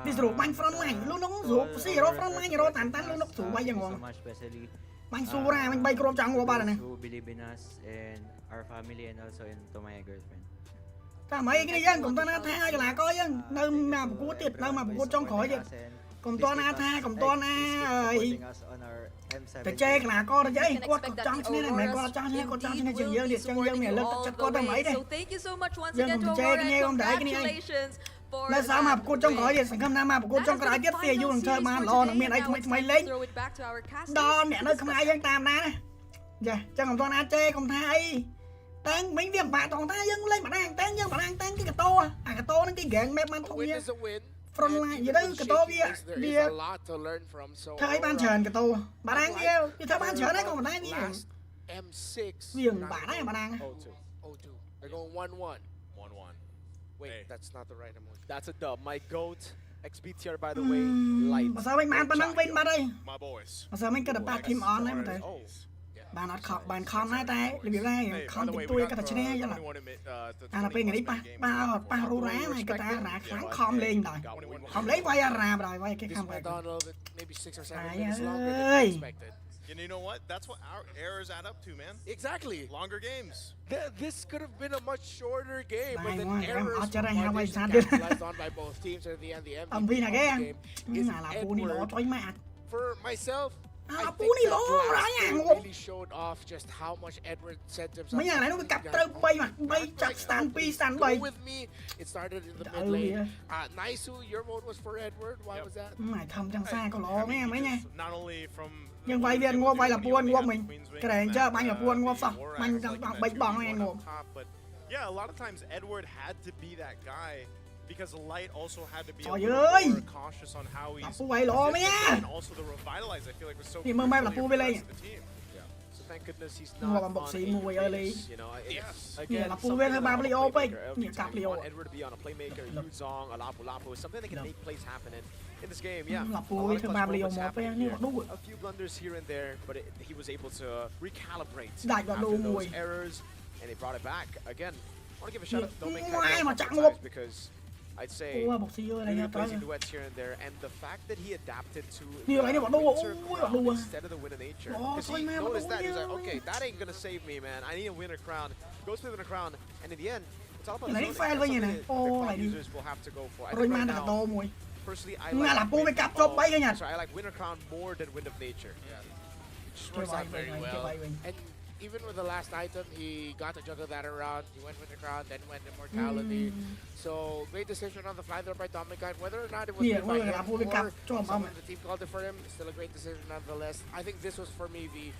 đi rủ banh front line sa luôn nó all rủ xí rô our front line efforts rô and tàn tán luôn nó us, rủ bay thank dần you so ngon much, especially banh su ra banh bay crop trắng to qua ba này those nè who believe in us and our family, and also to my girlfriend. ta mấy cái dân cùng ta na tha cho là coi dân nơi mà cú tiệt nơi mà cú trong khỏi vậy cùng to na tha cùng to na ơi ta chơi là co ta chơi quát cột trong thế này mày quát trong thế này cột trong thế này chừng giờ liệt chân dân mày lên chặt co ta mấy đây So thank you so much once Dân again to cùng chơi cái Aurora, nghe and không đợi cái này. congratulations for แล้วสามารถ that กูจงขอ win. เดียสังคมนามากูจ That ง has กระไร been เดีย the เสียอยู่ final ของเธอ series มา for รอหนัง today. เมียนไอ้ Now ทำไม it's ทำไม time เล่ง to throw it back to our casters. ดอนเนี่ยnơi không ai dân tam ná dạ chẳng còn con á chê không thay tán mấy việc bạ toàn ta dân lên mà đang tán dân mà đang tán cái tô cái tô nó cái gạn mép man A không win nha is a win. From and line, even vậy đó, with cái tô shaky kia, wins, there kia. is a lot to learn from. So thấy ban Aurora, trền cái tô bà đang yêu thì thấy ban trền đấy còn mà đang yêu last M6. viền bà đấy mà đang 0-2. Oh, two. They're going 1-1. 1-1. Wait, Hey. that's not the right emotion. That's a dub. My goat. XBTR, by the way, light. mà sao mình man ban đang win mà đây My boys. mà sao mình cái đập ba team on đấy mà thấy Oh. bạn nó khóc bạn con này tay để biểu ra Hey, con by the tụi way, tôi we cái got thật chứ này chứ là 21 minute, the là bên 21 này ba game ba for ba rú Aurora. rá này cái ta rá Yeah, kháng but khom hey, lên rồi got 21 không lấy vai ra rồi vai cái This không went phải on a little bit, maybe 6 or 7 Ai minutes longer ơi. than expected. And you know what? That's what our errors add up to, man. Exactly. Longer games. This could have been a much shorter game, but Này, the ngon, em errors ở trên đây from hai quay Foundation sao đi. capitalized on by both teams at the end. The MVP ông vi là of cái the em game is là phụ ni lỗ Edward. chói mẹ For myself, À, I phụ think ni that lỗ last ra game nha, ngon. really showed off just how much Edward set himself mấy nhà này nó up cứ to cặp be trâu down. bay mà bay chắc stand pi stand Go bay with me. It started in the Trời mid lane. ơi. Naisu, your vote was for Edward. Why was that? mày thầm chẳng xa có lỗ mấy I em mean, mấy he nha just not only from nhưng vay viên ngô vay là buôn ngô mình cái này chứ bánh là buôn ngô xong bánh chẳng bằng bánh bằng này ngô Yeah, a lot of times Edward had to be that guy because Light also had to be a Trời little ơi. more cautious on how là he's phụ vay lỗ mấy positioned, nha and also the revitalize I feel like was so Thì mơ mai là crucial phụ here bên for the đây. rest of the team. So thank goodness he's Ngồi not bằng bọc on xí a mùi early. race, you know. Yes. Again, là phụ something bên hơi ba about a Leo bay. playmaker. Nhiều cặp You Leo. want Edward to be on a playmaker, Yuzong, a Lapu Lapu, something that can Lộc. make plays happen in this game. Yeah, là a phụ lot với of thứ clutch ba Leo moments một happening bên nhưng mà here. đúng rồi A few blunders here and there, but he was able to recalibrate Đại và after đồ those mùi. errors, and they brought it back again. I want to give a shout out to Dominic Ngoài mà a chẳng couple ngộp. times because I'd say ủa bọc xí ơi này really nha tới crazy duets here and there, and the fact that he adapted to Nhiều cái này bọn đua, winter ui, bọn crown đua. instead of the winter nature. Ồ, Because thôi he mà, bọn noticed đua that, he was like, nhiều. okay, that ain't gonna save me, man. I need a winter crown. Goes for the winter crown, and in the end, it's all about Lấy zoning. fail That's với something như này. that the Ô, cloud lại đi. users will have to go for. I rồi think man right là now, đồ mùi personally, I Nga là like phụ với cặp chốt bay cái nha. sorry, I like winter crown more than wind of nature. Just Chưa works bay out về very này chưa well. bay về And even with the last item, he got to juggle that around. He went with the crown, then went immortality. So great decision on the fly there by Dominic. Whether or not it was Nhiều made by người him là phụ với or cặp cho some ông of the team called it for him, still a great decision nonetheless. I think this was for me the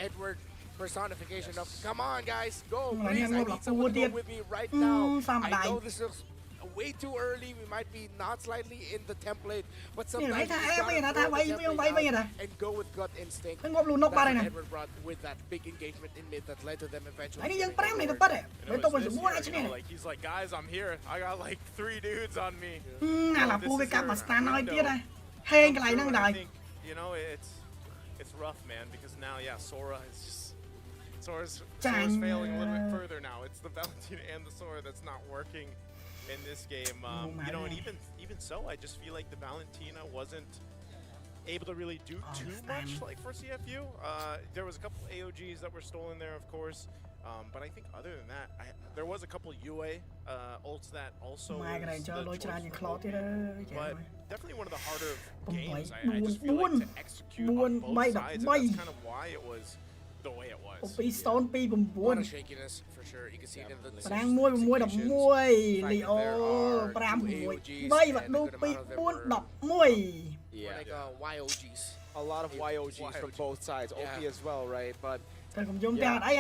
Edward personification of come on guys, go Nhưng mà please, anh I em là need phụ someone to tiên. go with me right now. sao mà I đại know this is way too early. We might be not slightly in the template, but Nhiều sometimes lấy you tha just em bây giờ gotta nó tha throw the bay với ông template bay bây giờ out nè and go with gut instinct. cái ngộp luôn nóc ba That's đây what nè Edward brought with that big engagement in mid that led to them eventually. lấy đi dân getting pram này the tập word. bắt đấy You với know, tôi it's phải this mua ai year, chứ you know, này like he's like, guys, I'm here. I got like 3 dudes on me. là This phụ với is cặp mà their stand nói window. tiết đây hên cái này True, năng and I đời think, you know, it's rough, man, because now, yeah, Sora is just Sora's Chàng, failing a little bit further now. It's the Valentina and the Sora that's not working in this game. You know, and even so, I just feel like the Valentina wasn't able to really do too much like for CFU. There was a couple AOGs that were stolen there, of course. But I think other than that, there was a couple UA ults that also mai cái này was cho the lôi choice ra những for khó both. tiết ơi But definitely one of the harder Bông games. bay, I just feel like to execute on buôn, both bay đập sides, and bay. that's kind of why it was the way it was. pi stone pi bùm A lot buôn of shakiness for sure. You can see it in the đang mua đập executions. môi Fact lì that there ô are pram two mùi AOGs bay và and a đu good pi amount of them buôn were- đập môi Yeah, Like YOGs. a lot of YOGs from YOGs. both sides, OP Yeah. as well, right? But thôi cũng dùng cho đấy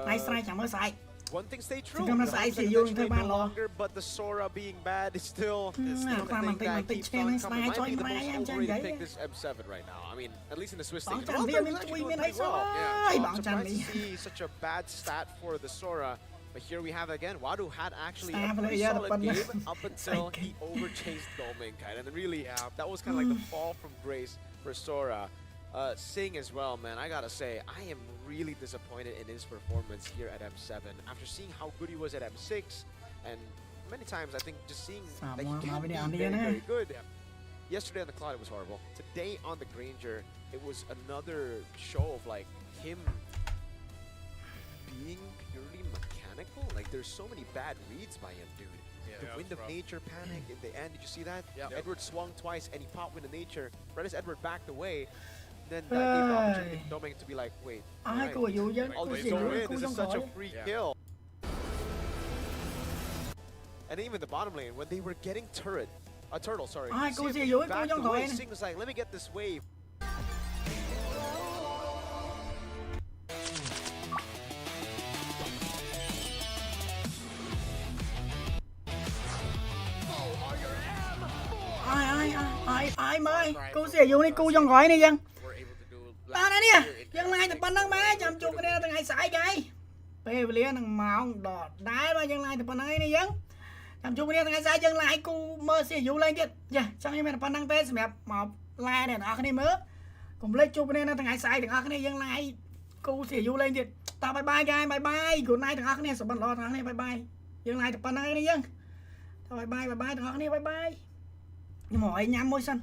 này sai chẳng mới sai one thing stay true. Thì The sai Hunters thì vô eventually thôi mà no lo. longer, but the Sora being bad is still Ừ, the qua màn thing tin that keeps chen on hay coming. sai Might cho be anh the mai most em chân overrated vậy pick this M7 right now. I mean, at least in the Swiss bọn stage. chẳng riêng mình chui mình thấy sao ơi So bọn I'm chẳng surprised đi to see such a bad stat for the Sora. But here we have again, Wadu had actually Stat a for pretty the other solid one. game up until he overchased Dominkai. And really, that was kind of like the fall from grace for Sora. Sing as well, man, I gotta say, I am really disappointed in his performance here at M7. After seeing how good he was at M6, and many times I think just seeing Sao that mà- he mà can bên be này ăn đi very, nè. very good. Yesterday on the Cloud it was horrible. Today on the Granger, it was another show of like him being purely mechanical. Like there's so many bad reads by him, dude. The Yeah, Wind of rough. Nature panic in the end, did you see that? Yep. Edward swung twice and he popped Wind of Nature. Right as Edward backed away, then that gave the opportunity Hey. to Domingue to be like, wait, ai alright, của dụ dân all của this gì don't nữa win, cũng this không is such khỏi a free Yeah. kill. and even the bottom lane when they were getting turtle, sorry. Ai, cô CFU gì vui, cô backed trong away. gọi này. Sing was like, let me get this wave. ai mới cô sẽ dùng đi cô trong gói này dân We're able to do ta này nè dân lai tập bắn năng má chăm chục cái này thằng ngày sải cái về liền thằng màu đỏ đá mà dân lai tập bắn năng này dân chăm chục cái này thằng ngày sải dân lai cô mơ sẽ dùng lên chết dạ chẳng như mày tập bắn năng test mẹ mà lai này nó cái này mớ cùng lấy chục cái này thằng ngày sải thằng cái này dân lai cô sẽ dùng lên chết ta bye bye guys bye bye good night thằng cái này sẽ bắn lo thằng này bye bye dân lai tập bắn năng này dân bye bye thằng cái này bye bye nhưng mà ấy nhắm môi xanh